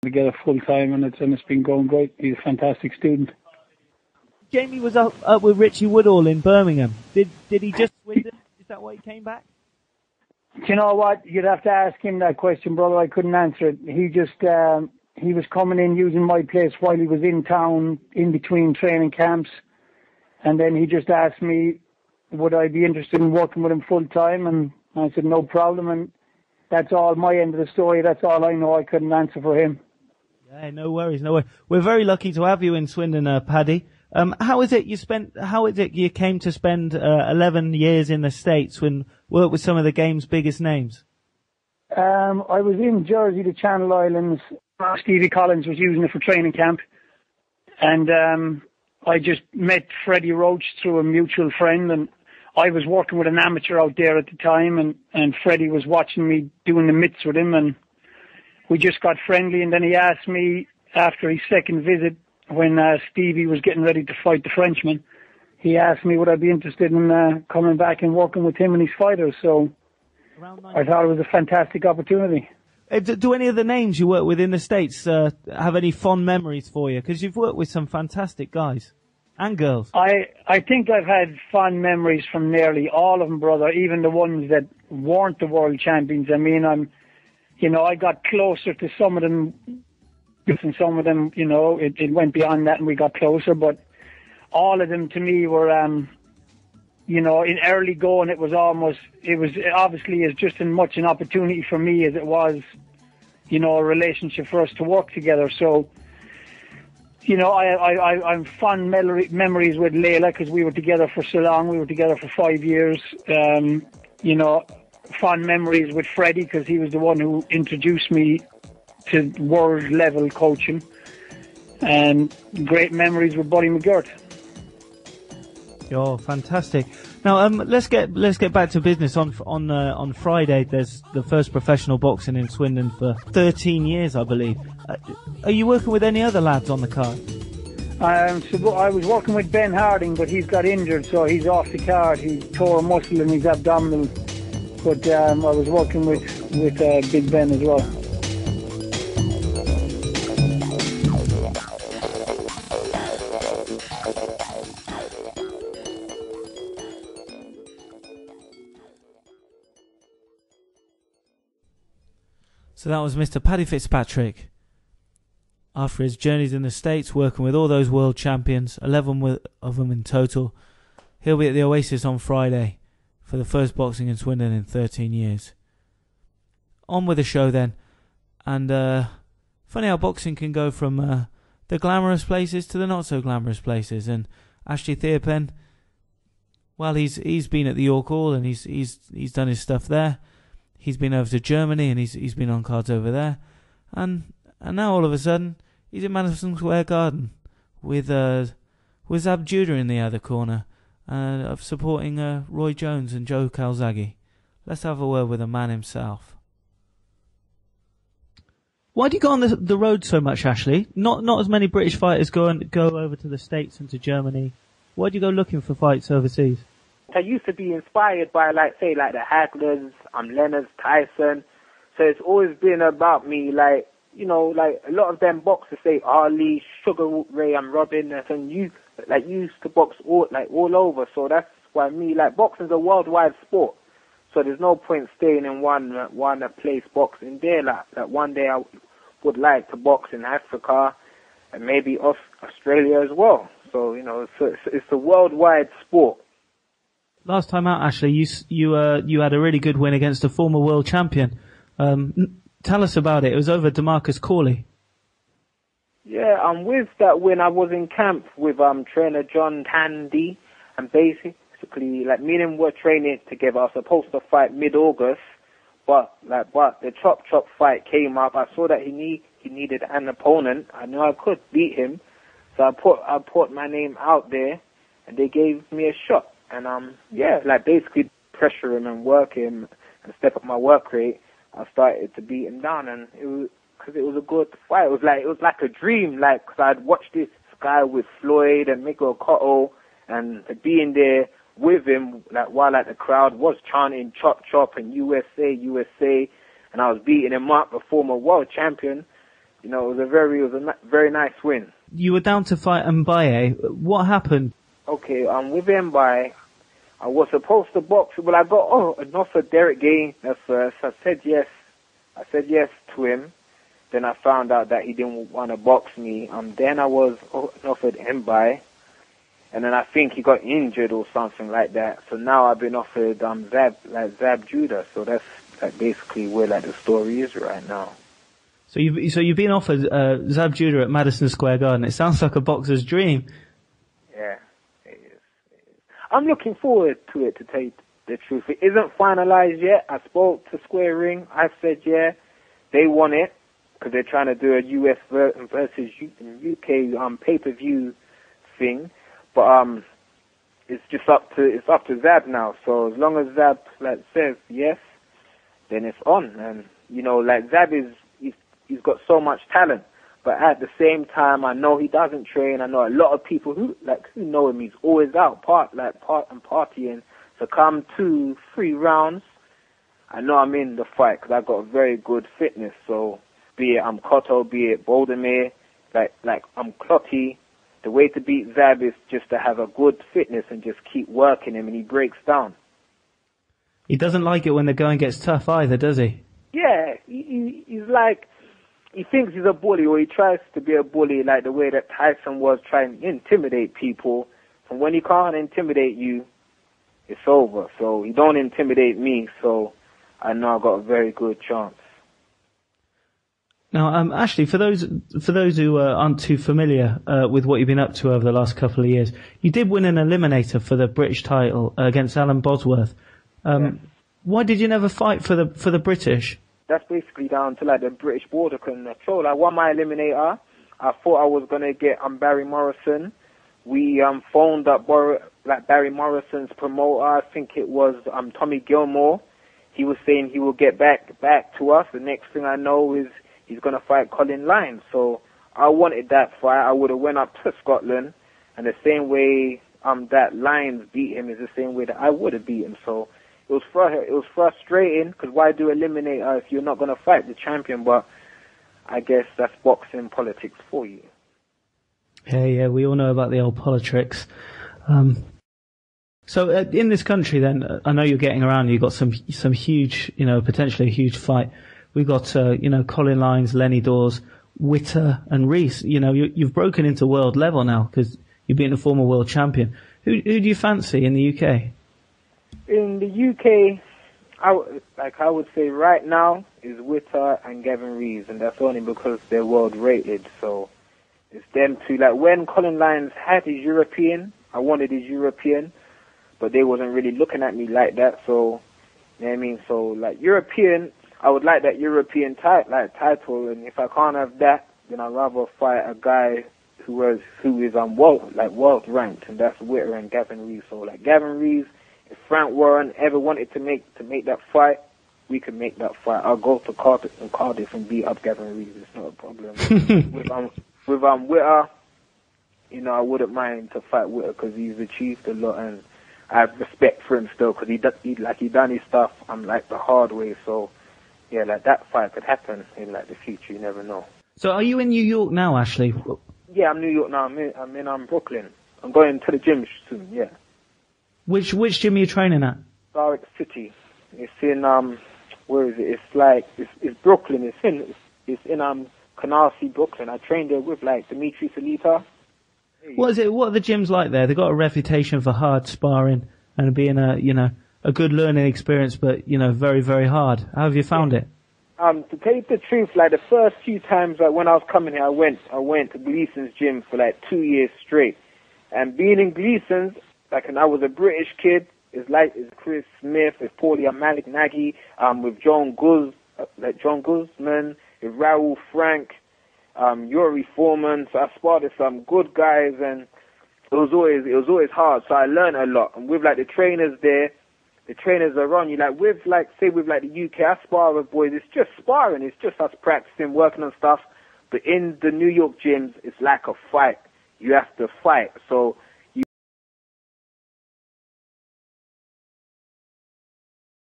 together full time, and it's been going great. He's a fantastic student. Jamie was up with Richie Woodall in Birmingham. Did he just win it? Is that why he came back? Do you know what? You'd have to ask him that question, brother. I couldn't answer it. He just he was coming in using my place while he was in town in between training camps, and then he just asked me would I be interested in working with him full time, and I said no problem, and that's all my end of the story. That's all I know. I couldn't answer for him. Yeah, no worries, no worries. We're very lucky to have you in Swindon, Paddy. How is it you came to spend 11 years in the States and work with some of the game's biggest names? I was in Jersey, the Channel Islands. Stevie Collins was using it for training camp, and I just met Freddie Roach through a mutual friend, and I was working with an amateur out there at the time, and Freddie was watching me doing the mitts with him, and we just got friendly, and then he asked me after his second visit, when Stevie was getting ready to fight the Frenchman, he asked me would I be interested in coming back and working with him and his fighters. So I thought it was a fantastic opportunity. Do any of the names you work with in the States have any fond memories for you? Because you've worked with some fantastic guys and girls. I think I've had fond memories from nearly all of them, brother, even the ones that weren't the world champions. I mean, I got closer to some of them, and some of them, it went beyond that and we got closer, but all of them to me were, in early going, it was obviously as just as much an opportunity for me as it was, a relationship for us to work together. So, I'm fond memories with Layla because we were together for so long. We were together for 5 years. Fond memories with Freddie because he was the one who introduced me to world level coaching, and great memories with Buddy McGirt. Oh, fantastic! Now, let's get back to business. On Friday, there's the first professional boxing in Swindon for 13 years, I believe. Are you working with any other lads on the card? So I was working with Ben Harding, but he's got injured, so he's off the card. He tore a muscle in his abdominal. But I was working with Big Ben as well. So that was Mr. Paddy Fitzpatrick. After his journeys in the States, working with all those world champions, 11 of them in total, he'll be at the Oasis on Friday for the first boxing in Swindon in 13 years. On with the show then. And funny how boxing can go from the glamorous places to the not so glamorous places. And Ashley Theopane, well, he's been at the York Hall and he's done his stuff there. He's been over to Germany and he's been on cards over there, and now all of a sudden he's in Madison Square Garden with Zab Judah in the other corner, of supporting Roy Jones and Joe Calzaghe. Let's have a word with the man himself. Why do you go on the road so much, Ashley? Not as many British fighters go over to the States and to Germany. Why do you go looking for fights overseas? I used to be inspired by, the Hagglers, Leonard, Tyson. So it's always been about me, a lot of them boxers say Ali, Sugar Ray, and Robin, and you used to box all over. So that's why boxing's a worldwide sport. So there's no point staying in one place boxing there. One day I would like to box in Africa and maybe Australia as well. So, it's a worldwide sport. Last time out, Ashley, you had a really good win against a former world champion. Tell us about it. It was over Demarcus Corley. Yeah, with that win, I was in camp with trainer John Tandy, and basically, me and him were training together. I was supposed to fight mid-August, but the chop fight came up. I saw that he needed an opponent. I knew I could beat him, so I put my name out there, and they gave me a shot. And basically pressure him and work him and step up my work rate. I started to beat him down, and it was a good fight. It was like a dream, because I'd watched this guy with Floyd and Miguel Cotto, and being there with him, while the crowd was chanting chop chop and USA, USA, and I was beating him up, a former world champion. it was a very nice win. You were down to fight Mbaye. What happened? Okay, with Mbaye, I was supposed to box, but I got an offer Derek Gain at first. I said yes to him. Then I found out that he didn't want to box me. Then I was offered Mbaye, and then I think he got injured or something like that. So now I've been offered Zab Judah. So that's basically where the story is right now. So you've been offered Zab Judah at Madison Square Garden. It sounds like a boxer's dream. Yeah, it is. I'm looking forward to it, to tell you the truth. It isn't finalized yet. I spoke to Square Ring. I said yeah, they want it because they're trying to do a US versus UK pay-per-view thing. But it's just up to Zab now. So as long as Zab says yes, then it's on. And Zab he's got so much talent, but at the same time, I know he doesn't train. I know a lot of people who know him. He's always out partying. So come 2-3 rounds, I know I'm in the fight because I got very good fitness. So be it I'm Cotto, be it Boldemir, I'm Clotty. The way to beat Zab is just to have a good fitness and just keep working him, and he breaks down. He doesn't like it when the going gets tough either, does he? Yeah, he's like. He thinks he's a bully, or he tries to be a bully, like the way that Tyson was trying to intimidate people. And when he can't intimidate you, it's over. So he don't intimidate me, so I know I got a very good chance. Now, Ashley, for those who aren't too familiar with what you've been up to over the last couple of years, you did win an eliminator for the British title against Alan Bosworth. Why did you never fight for the British? That's basically down to the British border control. I won my eliminator. I thought I was gonna get Barry Morrison. We phoned up Barry Morrison's promoter. I think it was Tommy Gilmore. He was saying he will get back to us. The next thing I know is he's gonna fight Colin Lyons. So I wanted that fight. I would have went up to Scotland, and the same way that Lyons beat him is the same way that I would have beat him. So. It was frustrating because why do eliminator if you're not going to fight the champion? But I guess that's boxing politics for you. Yeah, we all know about the old politics. So in this country, then I know you're getting around. You've got some huge, potentially a huge fight. We've got Colin Lyons, Lenny Dawes, Witter, and Reese. You've broken into world level now because you've been a former world champion. Who do you fancy in the UK? In the UK, I would say right now is Witter and Gavin Reeves, and that's only because they're world rated. So it's them two. When Colin Lyons had his European, I wanted his European, but they wasn't really looking at me like that. So you know what I mean. So European, I would like that European title, and if I can't have that, then I'd rather fight a guy who is world ranked, and that's Witter and Gavin Reeves. So Gavin Reeves. If Frank Warren ever wanted to make that fight, we could make that fight. I'll go to Cardiff and beat up Gavin Reeves. It's not a problem. with Witter, I wouldn't mind to fight Witter because he's achieved a lot, and I have respect for him still because he done his stuff. The hard way. So yeah, that fight could happen in the future. You never know. So are you in New York now, Ashley? Yeah, I'm New York now. I'm in Brooklyn. I'm going to the gym soon. Yeah. Which gym are you training at? Garrick City. It's in where is it? It's Brooklyn. It's in Canarsie, Brooklyn. I trained there with Dimitri Salita. What is it? What are the gyms like there? They've got a reputation for hard sparring and being a good learning experience, but very, very hard. How have you found it? To tell you the truth, the first few times when I was coming here, I went to Gleason's gym for 2 years straight, and being in Gleason's. And I was a British kid. It's Chris Smith, it's Paulie Malik Nagy, with John Guzman, with Raoul Frank, Yuri Foreman. So I sparred with some good guys, and it was always hard. So I learned a lot. And with the trainers there, the trainers are on you. With the UK, I spar with boys. It's just sparring. It's just us practicing, working on stuff. But in the New York gyms, it's like a fight. You have to fight. So